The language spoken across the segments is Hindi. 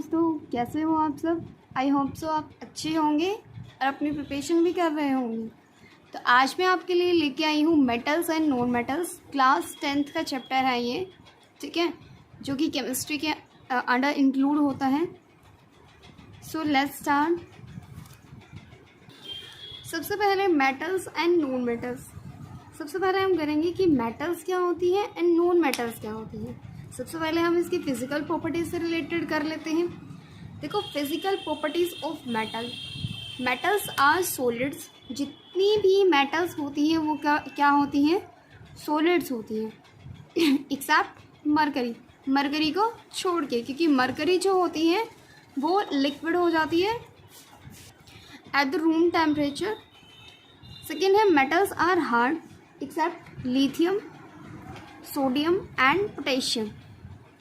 दोस्तों, कैसे हो आप सब। आई होप सो आप अच्छे होंगे और अपनी प्रिपरेशन भी कर रहे होंगे। तो आज मैं आपके लिए लेके आई हूँ metals and non metals. Class 10th का चैप्टर है ये, ठीक है, जो कि केमिस्ट्री के अंडर इंक्लूड होता है। So let's start. सबसे पहले मेटल्स एंड नॉन मेटल्स। सबसे पहले हम करेंगे कि मेटल्स क्या होती है एंड नॉन मेटल्स क्या होती है। सबसे पहले हम इसकी फिजिकल प्रॉपर्टीज से रिलेटेड कर लेते हैं। देखो, physical properties of metal. Metals are solids. जितनी भी मेटल्स होती हैं वो क्या होती हैं, सॉलिड्स होती हैं एक्सेप्ट मरकरी। मरकरी को छोड़ के, क्योंकि मरकरी जो होती है वो लिक्विड हो जाती है at the room temperature. Second है metals are hard except lithium, sodium and potassium.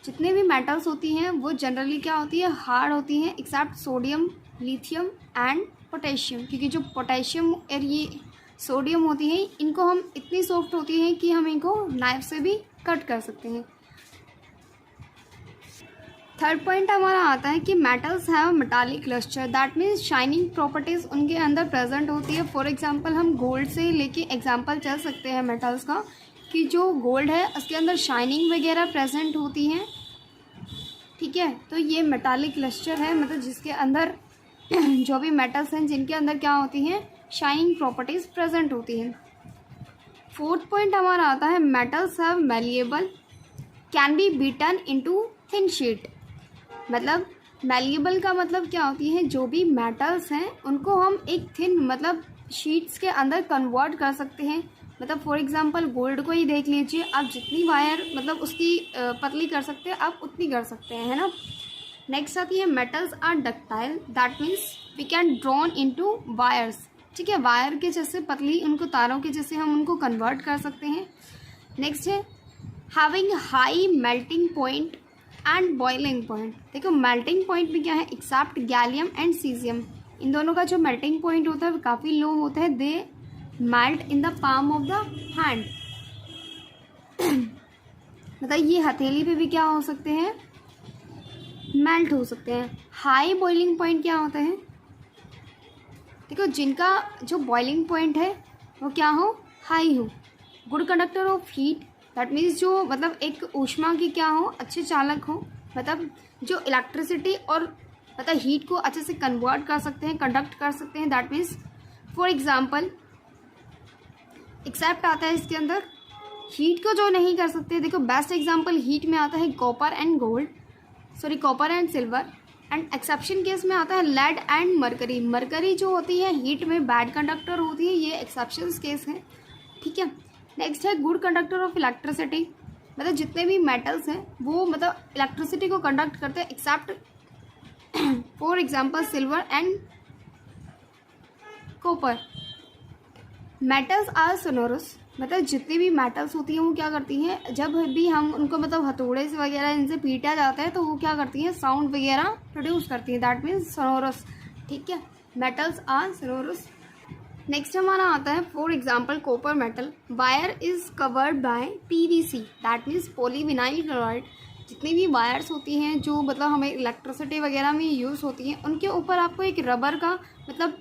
जितने भी मेटल्स होती हैं वो जनरली क्या होती है, हार्ड होती हैं except sodium, lithium and potassium. क्योंकि जो पोटेशियम और ये सोडियम होती है इनको हम इतनी सॉफ्ट होती हैं कि हम इनको नाइफ से भी कट कर सकते हैं। थर्ड पॉइंट हमारा आता है कि metals have metallic lustre, that means shining properties उनके अंदर प्रेजेंट होती है। फॉर एग्जांपल हम गोल्ड से लेके एग्जांपल चल सकते हैं मेटल्स का, कि जो गोल्ड है उसके अंदर शाइनिंग वगैरह प्रेजेंट होती हैं, ठीक है। तो ये मेटालिक लस्टर है, मतलब जिसके अंदर जो भी मेटल्स हैं जिनके अंदर क्या होती हैं, शाइनिंग प्रॉपर्टीज प्रेजेंट होती हैं। फोर्थ पॉइंट हमारा आता है metals have malleable, can be beaten into thin sheet. मतलब मैलिएबल का मतलब क्या होती है, जो भी मेटल्स हैं उनको हम एक थिन मतलब शीट्स के अंदर कन्वर्ट कर सकते हैं। मतलब फॉर एग्जांपल गोल्ड को ही देख लीजिए, आप जितनी वायर मतलब उसकी पतली कर सकते हैं आप उतनी कर सकते हैं, है ना। नेक्स्ट आती है metals are ductile, that means we can drawn into wires, ठीक है। वायर के जैसे पतली, उनको तारों के जैसे हम उनको कन्वर्ट कर सकते हैं। नेक्स्ट है having high melting point and boiling point. देखो मेल्टिंग पॉइंट में क्या है, एक्सेप्ट गैलियम एंड सीजियम, इन दोनों का जो मेल्टिंग पॉइंट होता है वो काफ़ी लो होता है। They melt in the palm of the hand. मतलब ये हथेली पे भी क्या हो सकते हैं, मेल्ट हो सकते हैं। हाई बॉइलिंग पॉइंट क्या होता है, देखो जिनका जो बॉइलिंग पॉइंट है वो क्या हो, हाई हो। Good conductor of heat, that means जो मतलब एक ऊष्मा की क्या हो, अच्छे चालक हो, मतलब जो इलेक्ट्रिसिटी और मतलब हीट को अच्छे से कन्वर्ट कर सकते हैं, कंडक्ट कर सकते हैं। That means for example except आता है इसके अंदर, हीट को जो नहीं कर सकते, देखो बेस्ट एग्जांपल हीट में आता है copper and gold, sorry copper and silver. And exception case में आता है लेड एंड मरकरी। मरकरी जो होती है हीट में बैड कंडक्टर होती है, ये एक्सेप्शन केस है, ठीक है। नेक्स्ट है गुड कंडक्टर ऑफ इलेक्ट्रिसिटी, मतलब जितने भी मेटल्स हैं वो मतलब इलेक्ट्रिसिटी को कंडक्ट करते हैं except for example silver and copper. Metals are sonorous, मतलब जितनी भी मेटल्स होती हैं वो क्या करती हैं, जब भी हम उनको मतलब हथौड़े से वगैरह इनसे पीटा जाता है तो वो क्या करती हैं, साउंड वगैरह प्रोड्यूस करती हैं, दैट मीन्स सोनोरस, ठीक है। Metals are sonorous. नेक्स्ट हमारा आता है for example copper metal, wire is covered by PVC, that means polyvinyl chloride. जितनी भी वायर्स होती हैं जो मतलब हमें इलेक्ट्रिसिटी वगैरह में यूज़ होती हैं, उनके ऊपर आपको एक रबर का मतलब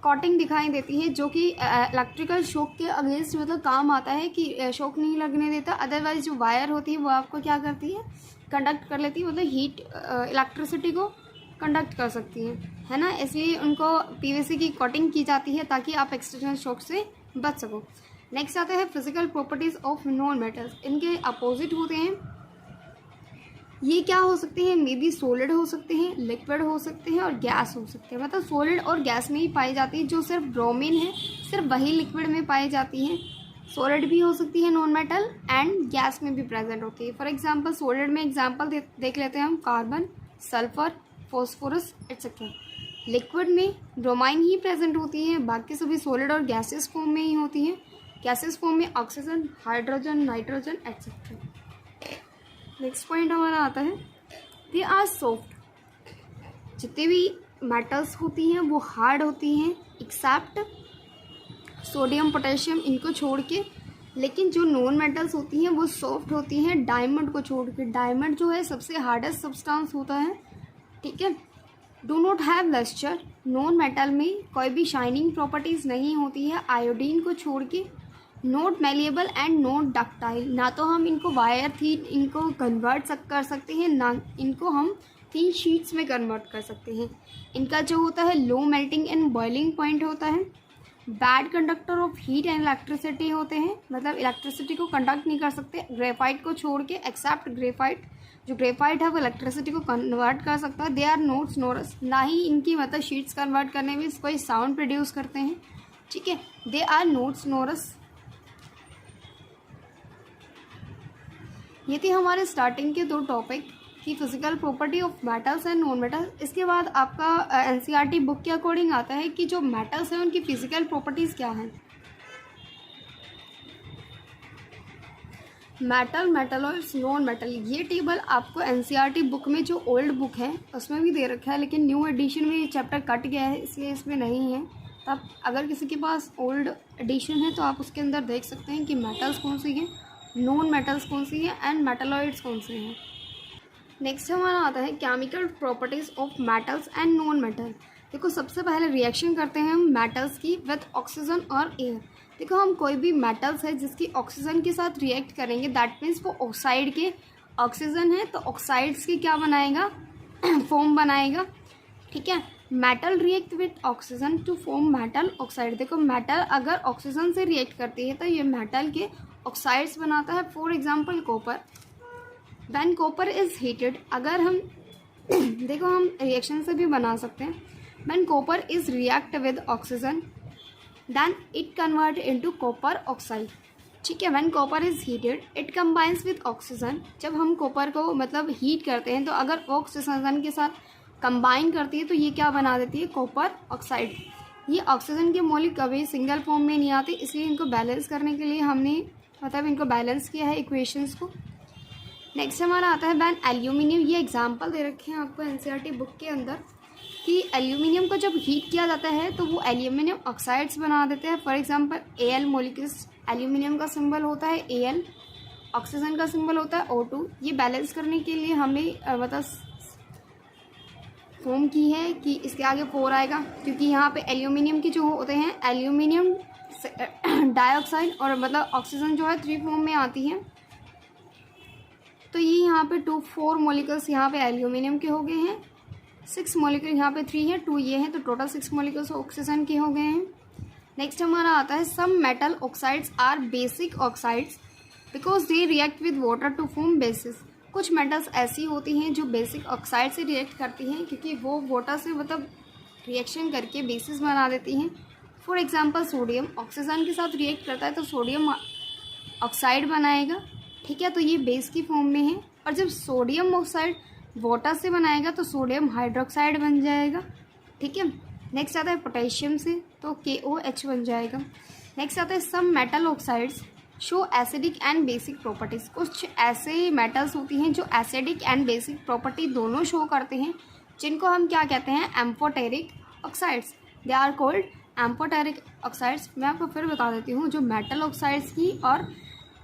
कॉटिंग दिखाई देती है, जो कि इलेक्ट्रिकल शॉक के अगेंस्ट मतलब काम आता है, कि शॉक नहीं लगने देता। अदरवाइज जो वायर होती है वो आपको क्या करती है, कंडक्ट कर लेती है, मतलब हीट इलेक्ट्रिसिटी को कंडक्ट कर सकती है ना। इसलिए उनको पीवीसी की कोटिंग की जाती है ताकि आप एक्सटर्नल शॉक से बच सको। नेक्स्ट आता है physical properties of non metals, इनके अपोजिट होते हैं। ये क्या हो सकते हैं, मे बी सॉलिड हो सकते हैं, लिक्विड हो सकते हैं और गैस हो सकते हैं। मतलब सॉलिड और गैस में ही पाई जाती है, जो सिर्फ ब्रोमीन है सिर्फ वही लिक्विड में पाई जाती है। सॉलिड भी हो सकती है नॉन मेटल एंड गैस में भी प्रेजेंट होती है। फॉर एग्जांपल सॉलिड में एग्जांपल देख लेते हैं हम, carbon, sulphur, phosphorus etcetera. Liquid में ब्रोमाइन ही प्रेजेंट होती है, बाकी सभी सॉलिड और गैसेस फॉर्म में ही होती हैं। गैसेस फॉर्म में oxygen, hydrogen, nitrogen etcetera. Next point हमारा आता है दे आर सॉफ्ट। जितने भी मेटल्स होती हैं वो हार्ड होती हैं एक्सेप्ट सोडियम, पोटेशियम, इनको छोड़ के। लेकिन जो नॉन मेटल्स होती हैं वो सॉफ्ट होती हैं डायमंड को छोड़ के। डायमंड जो है सबसे हार्डेस्ट सब्सटेंस होता है, ठीक है। Do not have lustre, non metal में कोई भी शाइनिंग प्रॉपर्टीज़ नहीं होती है आयोडीन को छोड़ के। Not malleable and not ductile, ना तो हम इनको वायर थी इनको कन्वर्ट कर सकते हैं, ना इनको हम थिन शीट्स में कन्वर्ट कर सकते हैं। इनका जो होता है low melting and boiling point होता है। Bad conductor of heat and electricity होते हैं, मतलब इलेक्ट्रिसिटी को कंडक्ट नहीं कर सकते ग्रेफाइट को छोड़ के, एक्सेप्ट ग्रेफाइट। जो ग्रेफाइट है वो इलेक्ट्रिसिटी को कन्वर्ट कर सकता है। दे आर नॉट सोनोरस, ना ही इनकी मतलब शीट्स कन्वर्ट करने में कोई साउंड प्रोड्यूस करते हैं, ठीक है। They are not sonorous. ये थे हमारे स्टार्टिंग के 2 टॉपिक की physical property of metals and non metals. इसके बाद आपका एनसीईआरटी बुक के अकॉर्डिंग आता है कि जो मेटल्स हैं उनकी फिजिकल प्रॉपर्टीज़ क्या हैं। मेटल, मेटलॉइड्स, नॉन मेटल, ये टेबल आपको एनसीईआरटी बुक में जो ओल्ड बुक है उसमें भी दे रखा है, लेकिन न्यू एडिशन में ये चैप्टर कट गया है इसलिए इसमें नहीं है। तो आप अगर किसी के पास ओल्ड एडिशन है तो आप उसके अंदर देख सकते हैं कि मेटल्स कौन सी हैं, नॉन मेटल्स कौन सी हैं एंड मेटलॉइड्स कौन से हैं। नेक्स्ट हमारा आता है chemical properties of metals and non metal. देखो सबसे पहले रिएक्शन करते हैं हम मेटल्स की विद ऑक्सीजन और एयर। देखो हम कोई भी मेटल्स है जिसकी ऑक्सीजन के साथ रिएक्ट करेंगे, दैट मीन्स वो ऑक्साइड के ऑक्सीजन है तो ऑक्साइड्स की क्या बनाएगा, फोम बनाएगा, ठीक है। Metal react with oxygen to form metal oxide. देखो मेटल अगर ऑक्सीजन से रिएक्ट करती है तो ये मेटल के ऑक्साइड्स बनाता है। For example copper, when copper is heated, अगर हम देखो हम रिएक्शन से भी बना सकते हैं। When copper is react with oxygen then it convert into copper oxide, ठीक है। When copper is heated it combines with oxygen, जब हम कॉपर को मतलब हीट करते हैं तो अगर ऑक्सीजन के साथ कंबाइन करती है तो ये क्या बना देती है, कॉपर ऑक्साइड। ये ऑक्सीजन के मॉलिक्यूल कभी सिंगल फॉर्म में नहीं आते, इसलिए इनको बैलेंस करने के लिए हमने मतलब इनको बैलेंस किया है इक्वेशंस को। नेक्स्ट हमारा आता है व्हेन एल्यूमिनियम, ये एग्जांपल दे रखे हैं आपको एनसीईआरटी बुक के अंदर कि एल्यूमिनियम को जब हीट किया जाता है तो वो एल्यूमिनियम ऑक्साइड्स बना देते हैं। For example Al molecules, aluminium का सिंबल होता है Al, ऑक्सीजन का सिंबल होता है O2। ये बैलेंस करने के लिए हमने मतलब फॉर्म की है कि इसके आगे 4 आएगा, क्योंकि यहाँ पे एल्यूमिनियम के जो होते हैं एल्यूमिनियम डाइऑक्साइड और मतलब ऑक्सीजन जो है 3 फॉर्म में आती है। तो ये यहाँ पे 4 मॉलिक्यूल्स यहाँ पे एल्यूमिनियम के हो गए हैं, 6 मॉलिक्यूल यहाँ पे 3 है, 2 ये हैं, तो टोटल 6 मॉलिक्यूल्स ऑक्सीजन के हो गए हैं। नेक्स्ट हमारा आता है some metal oxides are basic oxides because they react with water to form bases. कुछ मेटल्स ऐसी होती हैं जो बेसिक ऑक्साइड से रिएक्ट करती हैं क्योंकि वो वाटर से मतलब रिएक्शन करके बेसिस बना देती हैं। फॉर एग्जांपल सोडियम ऑक्सीजन के साथ रिएक्ट करता है तो सोडियम ऑक्साइड बनाएगा, ठीक है, तो ये बेस की फॉर्म में है। और जब सोडियम ऑक्साइड वाटर से बनाएगा तो सोडियम हाइड्रोक्साइड बन जाएगा, ठीक है। नेक्स्ट आता है पोटेशियम से तो KOH बन जाएगा। नेक्स्ट आता है some metal oxides show acidic and basic properties. कुछ ऐसे मेटल्स होती हैं जो एसिडिक एंड बेसिक प्रॉपर्टी दोनों शो करते हैं, जिनको हम क्या कहते हैं, amphoteric oxides. They are called amphoteric oxides. मैं आपको फिर बता देती हूँ, जो मेटल ऑक्साइड्स की और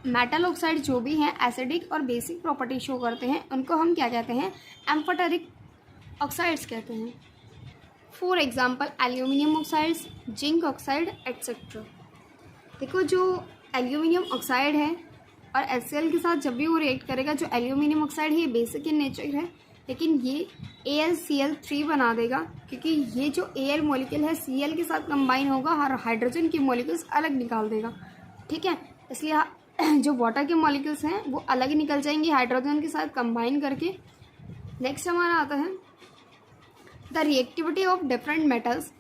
मेटल ऑक्साइड जो भी हैं एसिडिक और बेसिक प्रॉपर्टी शो करते हैं उनको हम क्या कहते हैं, एम्फोटेरिक ऑक्साइड्स कहते हैं। For example aluminium oxides, zinc oxide etcetera. देखो जो एल्यूमिनियम ऑक्साइड है और HCl के साथ जब भी वो रिएक्ट करेगा, जो एल्यूमिनियम ऑक्साइड है ये बेसिक इन नेचर है, लेकिन ये AlCl3 बना देगा क्योंकि ये जो Al मॉलिक्यूल है Cl के साथ कंबाइन होगा और हाइड्रोजन की मॉलिक्यूल्स अलग निकाल देगा, ठीक है। इसलिए जो वाटर के मॉलिक्यूल्स हैं वो अलग निकल जाएंगे हाइड्रोजन के साथ कंबाइन करके। नेक्स्ट हमारा आता है the reactivity of different metals.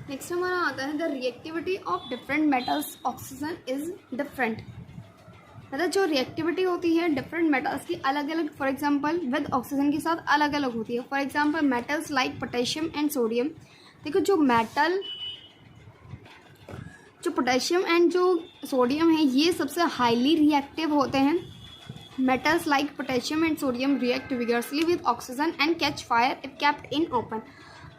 Next हमारा आता है the reactivity of different metals oxygen is different. मतलब जो रिएक्टिविटी होती है डिफरेंट मेटल्स की अलग अलग, फॉर एग्जांपल विद ऑक्सीजन के साथ अलग अलग होती है। For example metals like potassium and sodium. देखो जो मेटल, जो पोटेशियम एंड जो सोडियम है ये सबसे हाईली रिएक्टिव होते हैं। Metals like potassium and sodium react vigorously with oxygen and catch fire if kept in open.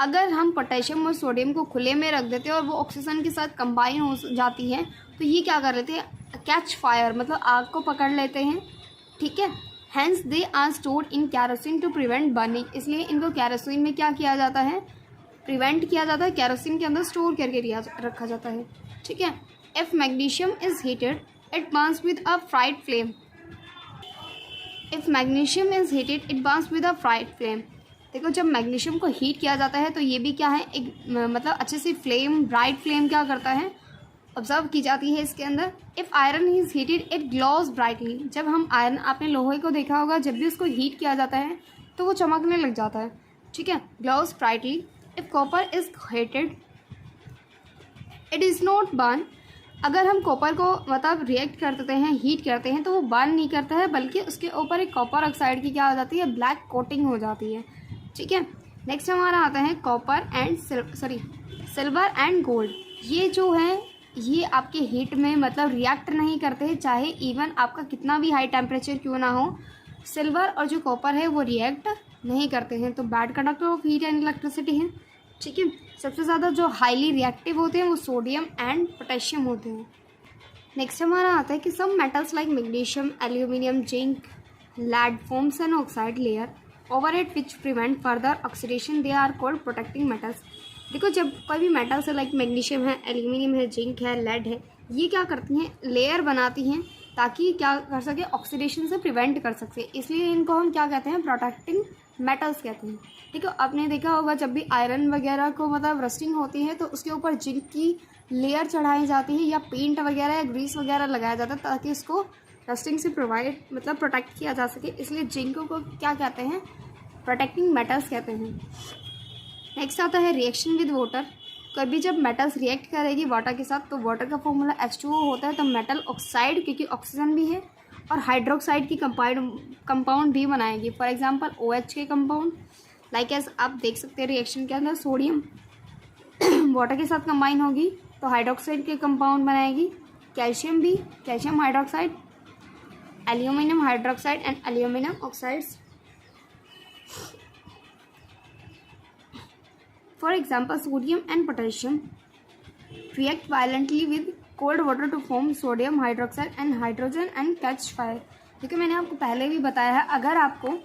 अगर हम पोटेशियम और सोडियम को खुले में रख देते हैं और वो ऑक्सीजन के साथ कंबाइन हो जाती है तो ये क्या कर लेते हैं, कैच फायर मतलब आग को पकड़ लेते हैं, ठीक है। Hence they are stored in kerosene to prevent burning, इसलिए इनको कैरोसिन में क्या किया जाता है, प्रिवेंट किया जाता है, कैरोसिन के अंदर स्टोर करके रखा जाता है। ठीक है। If magnesium is heated it Burns with a fried flame, if magnesium is heated it Burns with a fried flame. देखो जब मैग्नीशियम को हीट किया जाता है तो ये भी क्या है, एक मतलब अच्छे से फ्लेम, ब्राइट फ्लेम क्या करता है, ऑब्जर्व की जाती है इसके अंदर। If iron is heated it glows brightly, जब हम आयरन, आपने लोहे को देखा होगा, जब भी उसको हीट किया जाता है तो वो चमकने लग जाता है। ठीक है, glows brightly. If copper is heated it is not burn, अगर हम कॉपर को मतलब रिएक्ट करते हैं, हीट करते हैं, तो वो बर्न नहीं करता है, बल्कि उसके ऊपर एक कॉपर ऑक्साइड की क्या हो जाती है, ब्लैक कोटिंग हो जाती है। ठीक है। नेक्स्ट हमारा आता है copper and silver and gold. ये जो है ये आपके हीट में मतलब रिएक्ट नहीं करते हैं, चाहे इवन आपका कितना भी हाई टेम्परेचर क्यों ना हो। सिल्वर और जो कॉपर है वो रिएक्ट नहीं करते हैं, तो bad conductor of heat and electricity है। ठीक है। सबसे ज़्यादा जो हाईली रिएक्टिव होते हैं वो सोडियम एंड पोटेशियम होते हैं। नेक्स्ट हमारा आता है कि some metals like magnesium, aluminium, zinc, lead forms an oxide layer over it which prevent further oxidation, they are called protecting metals। देखो जब कोई भी मेटल्स है, लाइक मैग्नीशियम है, एल्यूमिनियम है, जिंक है, लेड है, ये क्या करती हैं, लेयर बनाती हैं ताकि क्या कर सके, ऑक्सीडेशन से प्रिवेंट कर सकते, इसलिए इनको हम क्या कहते हैं, प्रोटेक्टिंग मेटल्स कहते हैं। ठीक है। आपने देखा होगा जब भी आयरन वगैरह को मतलब रस्टिंग होती है तो उसके ऊपर जिंक की लेयर चढ़ाई जाती है, या पेंट वगैरह या ग्रीस वगैरह लगाया जाता है ताकि इसको रस्टिंग से मतलब प्रोटेक्ट किया जा सके, इसलिए जिंक को क्या कहते हैं, प्रोटेक्टिंग मेटल्स कहते हैं। नेक्स्ट आता है रिएक्शन विद वाटर। कभी जब मेटल्स रिएक्ट करेगी वाटर के साथ तो वाटर का फॉर्मूला H2O होता है, तो मेटल ऑक्साइड, क्योंकि ऑक्सीजन भी है, और हाइड्रोक्साइड की कंपाउंड भी बनाएगी। फॉर एग्जांपल OH के कंपाउंड, लाइक एज आप देख सकते हैं रिएक्शन के अंदर सोडियम वाटर के साथ कंबाइन होगी तो हाइड्रोक्साइड के कंपाउंड बनाएगी। कैल्शियम भी, calcium hydroxide, aluminium hydroxide and aluminium oxides. For example, sodium and potassium react violently with cold water to form sodium hydroxide and hydrogen and catch fire। देखिए मैंने आपको पहले भी बताया है, अगर आपको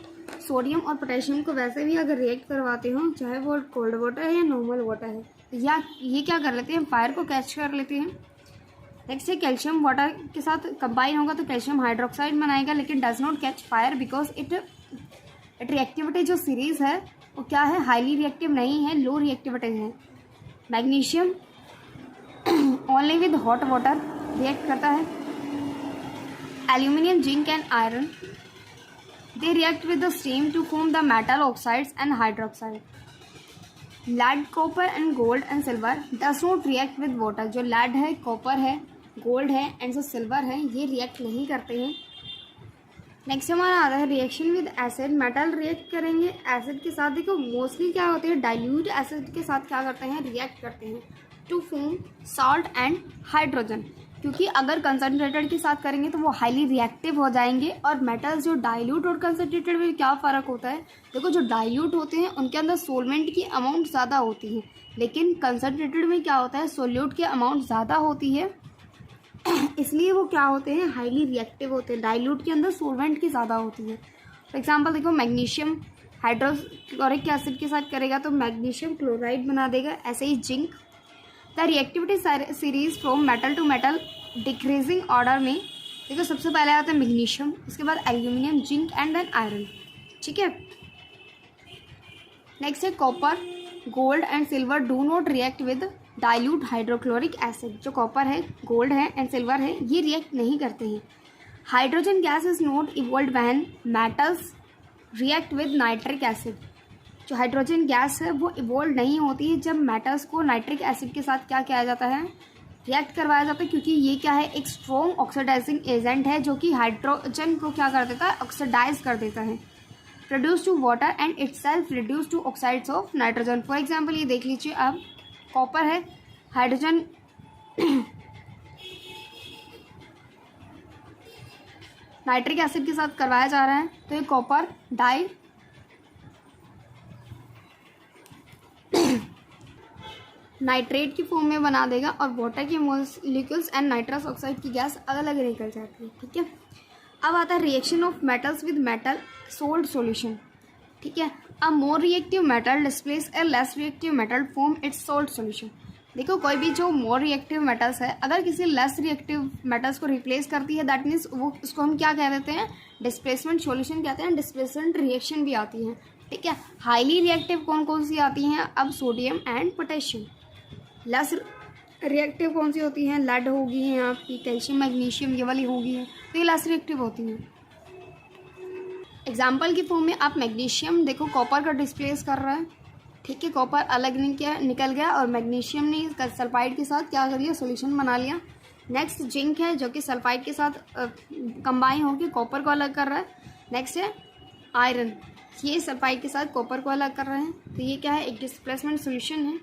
सोडियम और पोटेशियम को वैसे भी अगर रिएक्ट करवाते हो, चाहे वो कोल्ड वाटर है या नॉर्मल वाटर है, या ये क्या कर लेते हैं, फायर को कैच कर लेते हैं। नेक्स्ट है कैल्शियम वाटर के साथ कंबाइन होगा तो कैल्शियम हाइड्रोक्साइड बनाएगा, लेकिन does not catch fire because it reactivity जो सीरीज है वो क्या है, हाईली रिएक्टिव नहीं है, लो रिएक्टिविटी है। Magnesium only with hot water react करता है। Aluminium, zinc and iron they react with the steam to form the metal oxides and hydroxide. Lead, copper and gold and silver does not react with water. जो लेड है, कॉपर है, गोल्ड है एंड जो सिल्वर है ये रिएक्ट नहीं करते हैं। नेक्स्ट हमारा आता है reaction with acid. Metal react करेंगे एसिड के साथ। देखो मोस्टली क्या होते हैं, डाइल्यूट एसिड के साथ क्या करते हैं, रिएक्ट करते हैं to form salt and hydrogen, क्योंकि अगर कंसनट्रेटेड के साथ करेंगे तो वो हाईली रिएक्टिव हो जाएंगे। और मेटल्स जो डाइल्यूट और कंसनट्रेटेड में क्या फ़र्क होता है, देखो जो डाइल्यूट होते हैं उनके अंदर सोलवेंट की अमाउंट ज़्यादा होती है, लेकिन कंसनट्रेटेड में क्या होता है, सोल्यूट की अमाउंट ज़्यादा होती है, इसलिए वो क्या होते हैं, हाईली रिएक्टिव होते हैं। डाइल्यूट के अंदर सोलवेंट की ज़्यादा होती है। फॉर एग्जांपल देखो मैग्नीशियम हाइड्रोक्लोरिक एसिड के साथ करेगा तो मैग्नीशियम क्लोराइड बना देगा। ऐसे ही zinc, the reactivity series from metal to metal decreasing order में देखो सबसे पहले आता है मैग्नीशियम, उसके बाद aluminium, zinc and then iron. ठीक है। नेक्स्ट है copper, gold and silver do not react with dilute hydrochloric acid. जो कॉपर है, गोल्ड है एंड सिल्वर है ये रिएक्ट नहीं करते हैं। Hydrogen gas is not evolve when metals react with nitric acid. जो हाइड्रोजन गैस है वो इवॉल्व नहीं होती है जब मेटल्स को नाइट्रिक एसिड के साथ क्या किया जाता है, रिएक्ट करवाया जाता है, क्योंकि ये क्या है, एक स्ट्रॉन्ग ऑक्सीडाइजिंग एजेंट है जो कि हाइड्रोजन को क्या कर देता है, ऑक्सीडाइज कर देता है। Produce to water and itself reduce to oxides of nitrogen. For example ये देख लीजिए आप, कॉपर है, हाइड्रोजन नाइट्रिक एसिड के साथ करवाया जा रहा है तो ये कॉपर डाई नाइट्रेट की फॉर्म में बना देगा और वाटर के मॉलिक्यूल्स एंड नाइट्रस ऑक्साइड की गैस अलग अलग निकल जाती है। ठीक है। अब आता है reaction of metals with metal sold solution, ठीक है। अब more reactive metal displace A less reactive metal form it's sold solution. देखो कोई भी जो मोर रिएक्टिव मेटल्स है अगर किसी लेस रिएक्टिव मेटल्स को रिप्लेस करती है दैट मीन्स वो उसको हम क्या कह देते हैं, डिस्प्लेसमेंट सॉल्यूशन कहते हैं, डिस्प्लेसमेंट रिएक्शन भी आती है, ठीक है। हाईली रिएक्टिव कौन कौन सी आती हैं, अब sodium and potassium. Less reactive कौन सी होती हैं, लेड होगी हैं आपकी, कैल्शियम मैग्नीशियम ये वाली होगी हैं, तो ये लेस रिएक्टिव होती हैं। एग्जाम्पल की फॉर्म में आप मैग्नीशियम देखो कॉपर का डिस्प्लेस कर रहा है, ठीक है, कॉपर अलग निकल गया और मैग्नीशियम ने सल्फाइड के साथ क्या कर लिया, सॉल्यूशन बना लिया। नेक्स्ट जिंक है जो कि सल्फाइड के साथ कंबाइन होकर कॉपर को अलग कर रहा है। नेक्स्ट है आयरन, ये सल्फाइड के साथ कॉपर को अलग कर रहे हैं, तो ये क्या है, एक डिस्प्लेसमेंट सॉल्यूशन है।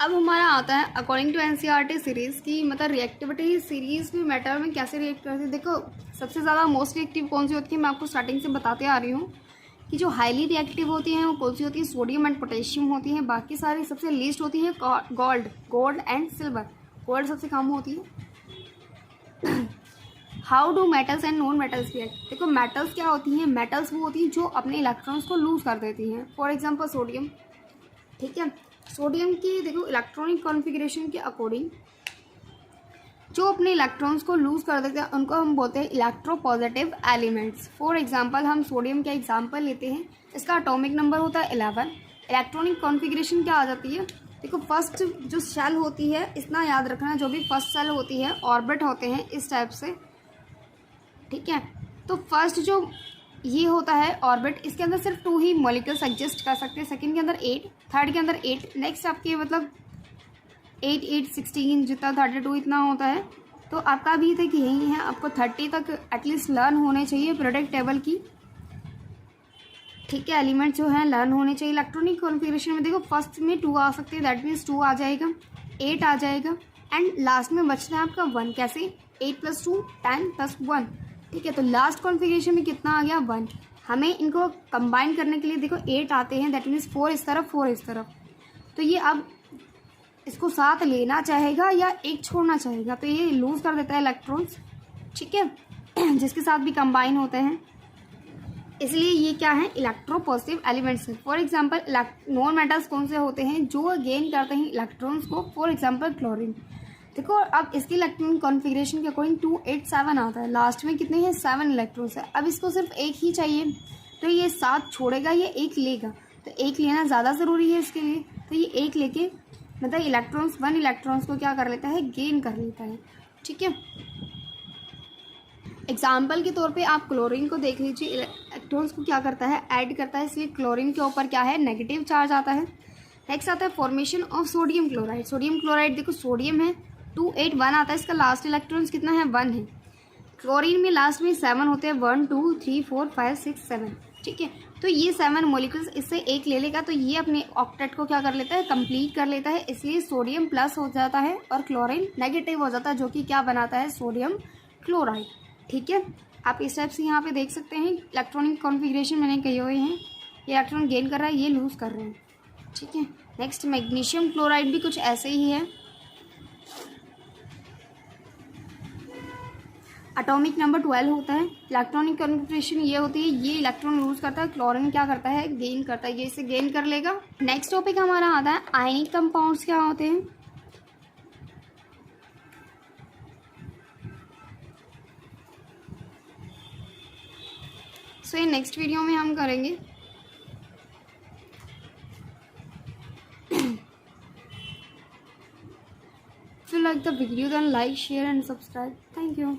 अब हमारा आता है अकॉर्डिंग टू एनसीईआरटी सीरीज़ की मतलब रिएक्टिविटी सीरीज़ में मेटल में कैसे रिएक्ट करती है। देखो सबसे ज़्यादा मोस्ट रिएक्टिव कौन सी होती है, मैं आपको स्टार्टिंग से बताते आ रही हूँ कि जो हाईली रिएक्टिव होती हैं वो कौन सी होती है, सोडियम एंड पोटेशियम होती हैं। बाकी सारी सबसे लीस्ट होती है गोल्ड एंड सिल्वर। गोल्ड सबसे कम होती है। How do metals and non metals react. देखो मेटल्स क्या होती हैं, मेटल्स वो होती हैं जो अपने इलेक्ट्रॉन्स को लूज कर देती हैं। फॉर एग्जांपल सोडियम, ठीक है, सोडियम की देखो इलेक्ट्रॉनिक कॉन्फ़िगरेशन के अकॉर्डिंग जो अपने इलेक्ट्रॉन्स को लूज कर देते हैं उनको हम बोलते हैं इलेक्ट्रोपॉजिटिव एलिमेंट्स। फॉर एग्जांपल हम सोडियम का एग्जांपल लेते हैं, इसका एटॉमिक नंबर होता है 11। इलेक्ट्रॉनिक कॉन्फ़िगरेशन क्या आ जाती है, देखो फर्स्ट जो शेल होती है, इतना याद रखना, जो भी फर्स्ट शेल होती है ऑर्बिट होते हैं इस टाइप से, ठीक है। तो फर्स्ट जो ये होता है ऑर्बिट, इसके अंदर सिर्फ 2 ही मॉलिक्यूल्स एग्जिस्ट कर सकते हैं, सेकंड के अंदर 8, थर्ड के अंदर 8, नेक्स्ट आपके मतलब 8 8 16 जितना 32 इतना होता है। तो आपका भी तक यही है, आपको 30 तक एटलीस्ट लर्न होने चाहिए पीरियोडिक टेबल की, ठीक है। एलिमेंट जो है लर्न होने चाहिए। इलेक्ट्रॉनिक कॉन्फ़िगरेशन में देखो फर्स्ट में 2 आ सकते हैं, दैट मीन्स 2 आ जाएगा, 8 आ जाएगा एंड लास्ट में बचता है आपका 1। कैसे, 8 + 2 10 + 1, ठीक है। तो लास्ट कॉन्फ़िगरेशन में कितना आ गया, 1। हमें इनको कंबाइन करने के लिए देखो 8 आते हैं, दैट मीन्स 4 इस तरफ 4 इस तरफ। तो ये अब इसको साथ लेना चाहेगा या एक छोड़ना चाहेगा, तो ये लूज कर देता है इलेक्ट्रॉन्स, ठीक है, जिसके साथ भी कंबाइन होते हैं। इसलिए ये क्या है, इलेक्ट्रोपॉजिटिव एलिमेंट्स है। फॉर एग्जांपल नॉन मेटल्स कौन से होते हैं जो गेन करते हैं इलेक्ट्रॉन्स को, फॉर एग्जांपल क्लोरीन। देखो अब इसकी इलेक्ट्रॉन कॉन्फ़िगरेशन के अकॉर्डिंग 2 8 7 आता है, लास्ट में कितने हैं, 7 इलेक्ट्रॉन्स है। अब इसको सिर्फ एक ही चाहिए, तो ये 7 छोड़ेगा, ये 1 लेगा, तो 1 लेना ज़्यादा ज़रूरी है इसके लिए। तो ये 1 लेके मतलब इलेक्ट्रॉन्स 1 इलेक्ट्रॉन्स को क्या कर लेता है, गेन कर लेता है, ठीक है। एग्जाम्पल के तौर पे आप क्लोरीन को देख लीजिए, इलेक्ट्रॉन्स को क्या करता है, ऐड करता है, इसलिए क्लोरीन के ऊपर क्या है, नेगेटिव चार्ज आता है। नेक्स्ट आता है formation of sodium chloride. Sodium chloride देखो सोडियम है 2 8 1 आता है, इसका लास्ट इलेक्ट्रॉन्स कितना है, 1 है। क्लोरीन में लास्ट में 7 होते हैं, 1 2 3 4 5 6 7, ठीक है। तो ये 7 मॉलिक्यूल्स इससे 1 ले लेगा, तो ये अपने ऑक्टेट को क्या कर लेता है, कंप्लीट कर लेता है। इसलिए सोडियम प्लस हो जाता है और क्लोरीन नेगेटिव हो जाता है, जो कि क्या बनाता है, सोडियम क्लोराइड, ठीक है। आप इस टाइप से यहाँ पे देख सकते हैं इलेक्ट्रॉनिक कॉन्फ़िगरेशन मैंने कही हुई हैं, ये इलेक्ट्रॉन गेन कर रहा है, ये लूज कर रहे हैं, ठीक है। नेक्स्ट मैग्नीशियम क्लोराइड भी कुछ ऐसे ही है। एटॉमिक नंबर 12 होता है। इलेक्ट्रॉनिक कॉन्फ़िगरेशन ये होती है, ये इलेक्ट्रॉन लूज करता है, क्लोरीन क्या करता है, गेन करता है, ये इसे गेन कर लेगा। नेक्स्ट टॉपिक हमारा आता है आयनिक कंपाउंड्स क्या होते हैं। सो ये नेक्स्ट वीडियो में हम करेंगे। If you like the video then like, share and subscribe. Thank you.